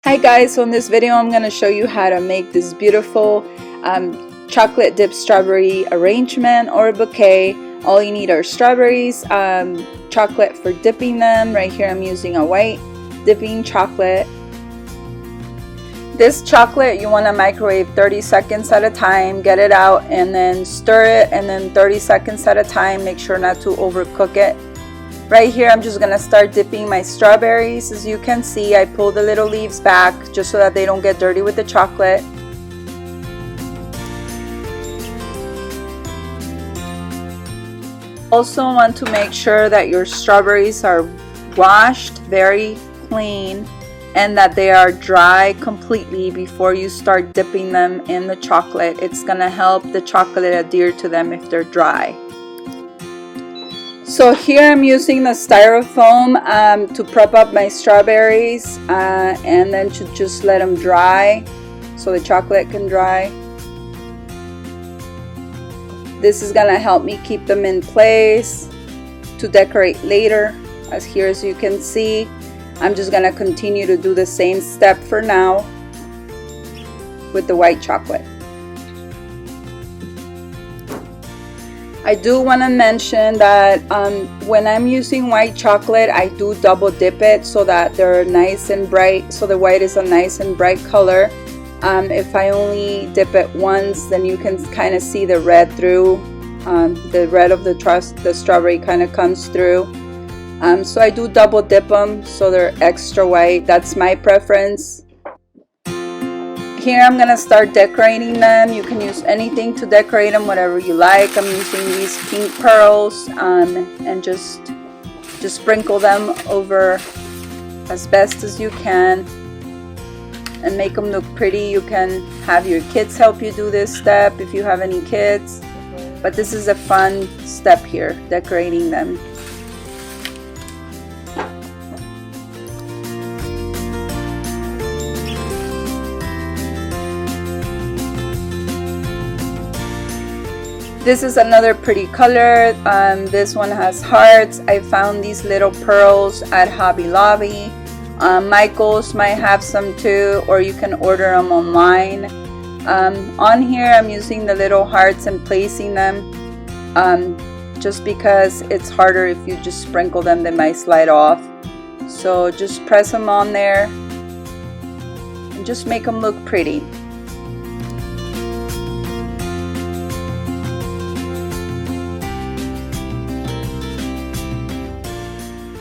Hi guys, so in this video I'm going to show you how to make this beautiful chocolate dipped strawberry arrangement or bouquet. All you need are strawberries, chocolate for dipping them. Right here I'm using a white dipping chocolate. This chocolate you want to microwave 30 seconds at a time. Get it out and then stir it, and then 30 seconds at a time. Make sure not to overcook it. Right here I'm just gonna start dipping my strawberries. As you can see, I pull the little leaves back just so that they don't get dirty with the chocolate. Also want to make sure that your strawberries are washed very clean and that they are dry completely before you start dipping them in the chocolate. It's gonna help the chocolate adhere to them if they're dry. So here I'm using the styrofoam to prep up my strawberries and then to just let them dry so the chocolate can dry. This is gonna help me keep them in place to decorate later. As you can see, I'm just gonna continue to do the same step for now with the white chocolate. I do want to mention that when I'm using white chocolate, I do double dip it so that they're nice and bright, so the white is a nice and bright color. If I only dip it once, then you can kind of see the red through. The red of the strawberry kind of comes through. So I do double dip them so they're extra white. That's my preference. Here I'm gonna start decorating them. You can use anything to decorate them, whatever you like. I'm using these pink pearls and just sprinkle them over as best as you can and make them look pretty. You can have your kids help you do this step if you have any kids, but this is a fun step here, decorating them. This is another pretty color. This one has hearts. I found these little pearls at Hobby Lobby. Michael's might have some too, or you can order them online. On here I'm using the little hearts and placing them just because it's harder if you just sprinkle them, they might slide off. So just press them on there and just make them look pretty.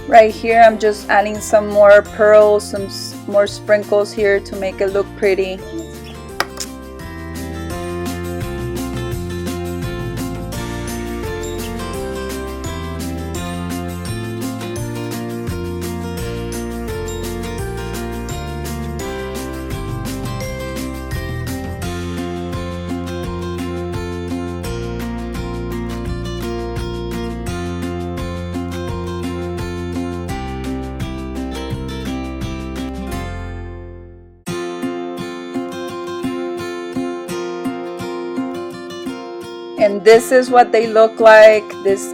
Right here I'm just adding some more pearls, some more sprinkles here to make it look pretty. And this is what they look like.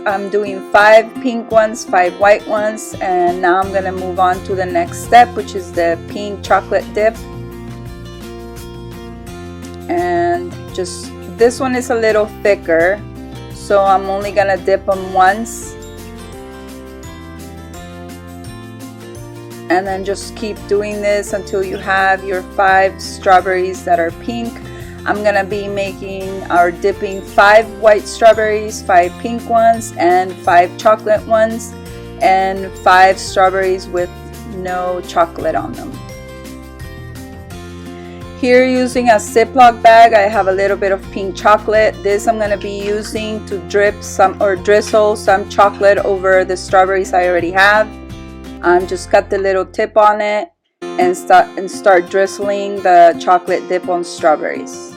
I'm doing 5 pink ones, 5 white ones, and now I'm gonna move on to the next step, which is the pink chocolate dip. And just this one is a little thicker, so I'm only gonna dip them once, and then just keep doing this until you have your 5 strawberries that are pink. I'm gonna be making or dipping 5 white strawberries, 5 pink ones, and 5 chocolate ones, and 5 strawberries with no chocolate on them. Here, using a Ziploc bag, I have a little bit of pink chocolate. This I'm gonna be using to drip some or drizzle some chocolate over the strawberries I already have. Just cut the little tip on it and start drizzling the chocolate dip on strawberries.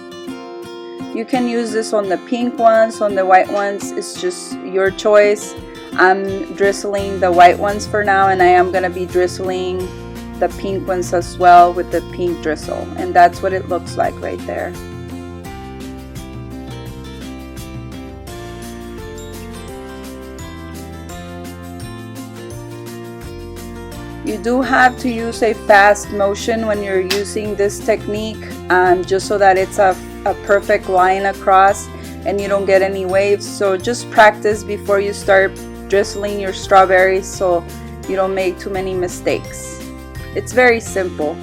You can use this on the pink ones, on the white ones, it's just your choice. I'm drizzling the white ones for now, and I am going to be drizzling the pink ones as well with the pink drizzle, and that's what it looks like right there. You do have to use a fast motion when you're using this technique, just so that it's a perfect line across and you don't get any waves. So just practice before you start drizzling your strawberries so you don't make too many mistakes. It's very simple.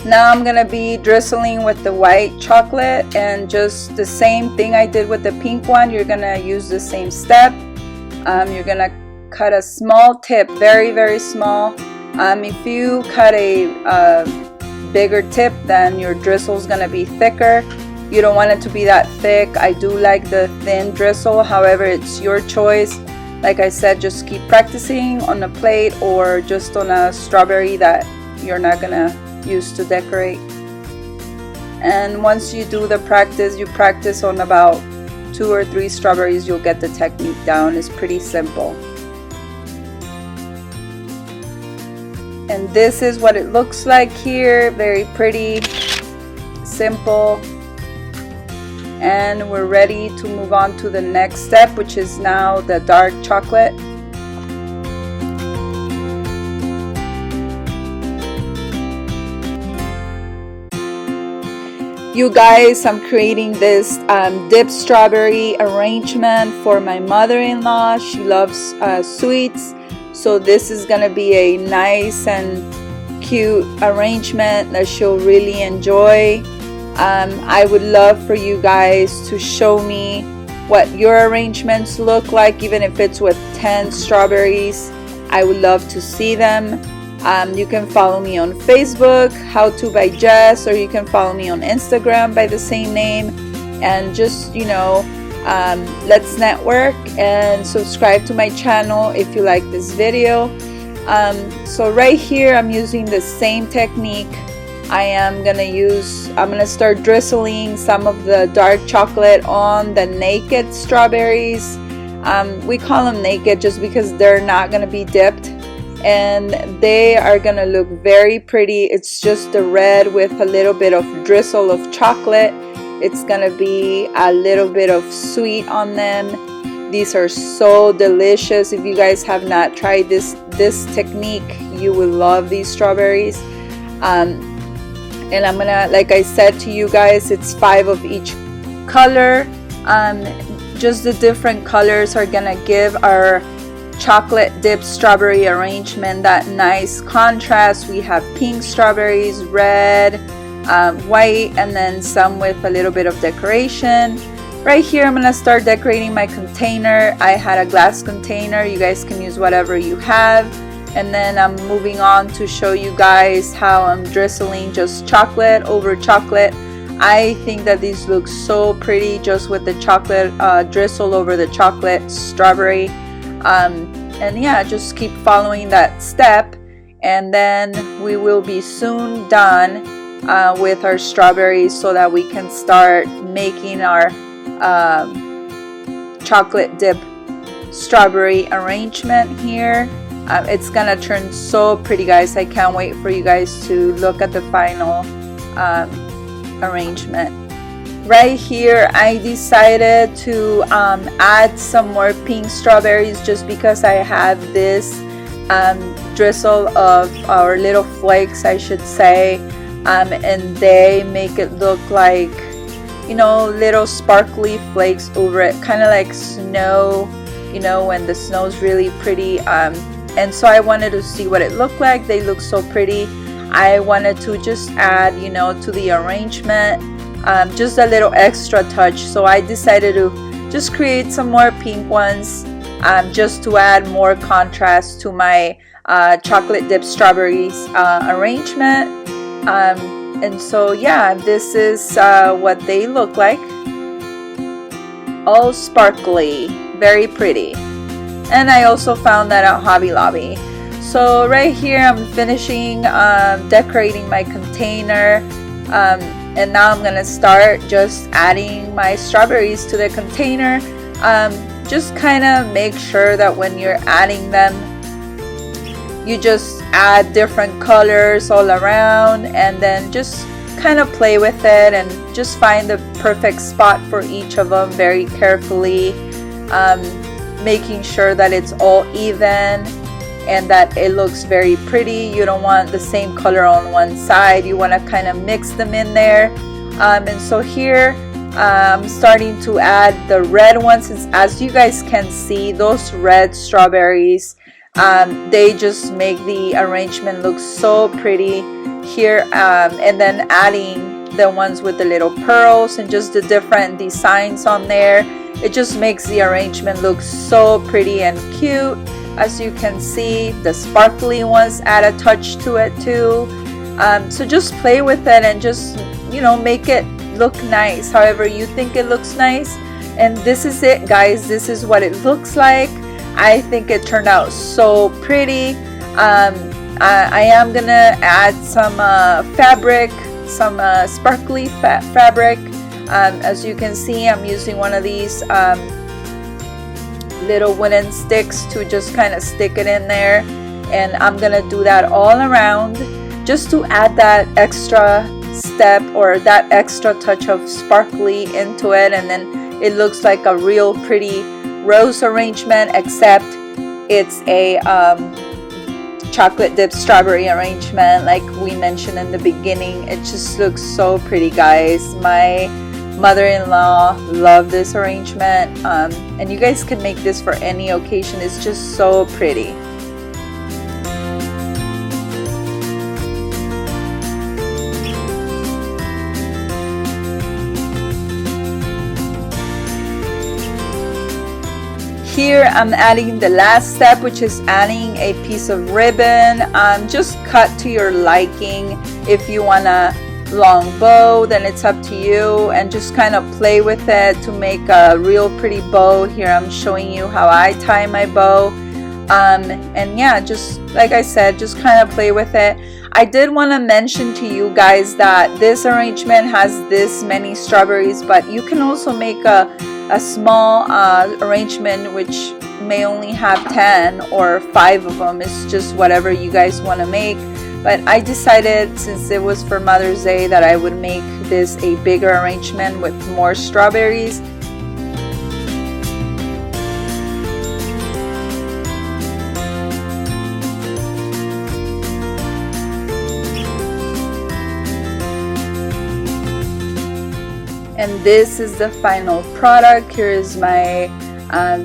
Now I'm gonna be drizzling with the white chocolate, and just the same thing I did with the pink one. You're gonna use the same step. You're gonna cut a small tip, very small. If you cut a bigger tip, then your drizzle is gonna be thicker. You don't want it to be that thick. I do like the thin drizzle, however it's your choice. Like I said, just keep practicing on a plate or just on a strawberry that you're not gonna use to decorate. And once you do the practice, you practice on about 2 or 3 strawberries, you'll get the technique down. It's pretty simple. And this is what it looks like here. Very pretty, simple. And we're ready to move on to the next step, which is now the dark chocolate. You guys, I'm creating this dipped strawberry arrangement for my mother-in-law. She loves sweets, so this is gonna be a nice and cute arrangement that she'll really enjoy. I would love for you guys to show me what your arrangements look like, even if it's with 10 strawberries. I would love to see them. You can follow me on Facebook, How To by Jess, or you can follow me on Instagram by the same name. And just, you know, let's network and subscribe to my channel if you like this video. So right here I'm using the same technique. I'm gonna start drizzling some of the dark chocolate on the naked strawberries. We call them naked just because they're not gonna be dipped, and they are gonna look very pretty. It's just the red with a little bit of drizzle of chocolate. It's gonna be a little bit of sweet on them. These are so delicious. If you guys have not tried this technique, you will love these strawberries. And I'm gonna, like I said to you guys, it's 5 of each color. Just the different colors are gonna give our chocolate dipped strawberry arrangement that nice contrast. We have pink strawberries, red, white, and then some with a little bit of decoration. Right here I'm gonna start decorating my container. I had a glass container. You guys can use whatever you have. And then I'm moving on to show you guys how I'm drizzling just chocolate over chocolate. I think that these look so pretty just with the chocolate drizzle over the chocolate strawberry. And yeah, just keep following that step, and then we will be soon done with our strawberries so that we can start making our chocolate dip strawberry arrangement here. It's gonna turn so pretty, guys. I can't wait for you guys to look at the final arrangement. Right here I decided to add some more pink strawberries just because I have this drizzle of our little flakes, I should say, and they make it look like, you know, little sparkly flakes over it, kind of like snow, you know, when the snow is really pretty. And so I wanted to see what it looked like. They look so pretty. I wanted to just add, you know, to the arrangement, just a little extra touch. So I decided to just create some more pink ones, just to add more contrast to my chocolate dipped strawberries arrangement. And so yeah, this is what they look like. All sparkly, very pretty. And I also found that at Hobby Lobby. So right here I'm finishing decorating my container, and now I'm gonna start just adding my strawberries to the container. Just kind of make sure that when you're adding them, you just add different colors all around, and then just kind of play with it and just find the perfect spot for each of them very carefully, making sure that it's all even. and that it looks very pretty. You don't want the same color on one side. You want to kind of mix them in there. And so here I'm starting to add the red ones. As you guys can see, those red strawberries, they just make the arrangement look so pretty here. And then adding the ones with the little pearls and just the different designs on there, it just makes the arrangement look so pretty and cute. As you can see, the sparkly ones add a touch to it too. So just play with it and just, you know, make it look nice however you think it looks nice. And this is it, guys. This is what it looks like. I think it turned out so pretty. I am gonna add some fabric, some sparkly fabric. As you can see, I'm using one of these little wooden sticks to just kind of stick it in there, and I'm gonna do that all around just to add that extra step or that extra touch of sparkly into it, and then it looks like a real pretty rose arrangement, except it's a chocolate dipped strawberry arrangement like we mentioned in the beginning. It just looks so pretty, guys. My mother-in-law loved this arrangement, and you guys can make this for any occasion. It's just so pretty. Here I'm adding the last step, which is adding a piece of ribbon. Just cut to your liking. If you want a long bow, then it's up to you, and just kind of play with it to make a real pretty bow. Here I'm showing you how I tie my bow. And yeah, just like I said, just kind of play with it. I did want to mention to you guys that this arrangement has this many strawberries, but you can also make a small arrangement which may only have 10 or 5 of them. It's just whatever you guys want to make. But I decided, since it was for Mother's Day, that I would make this a bigger arrangement with more strawberries. And this is the final product. Here is my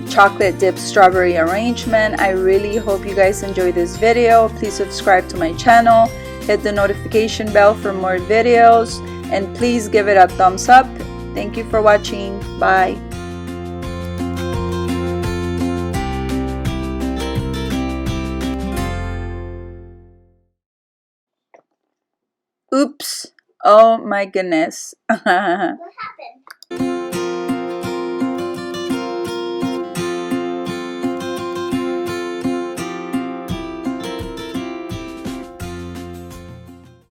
chocolate dipped strawberry arrangement. I really hope you guys enjoyed this video. Please subscribe to my channel, hit the notification bell for more videos, and please give it a thumbs up. Thank you for watching. Bye. Oops. Oh my goodness. What happened?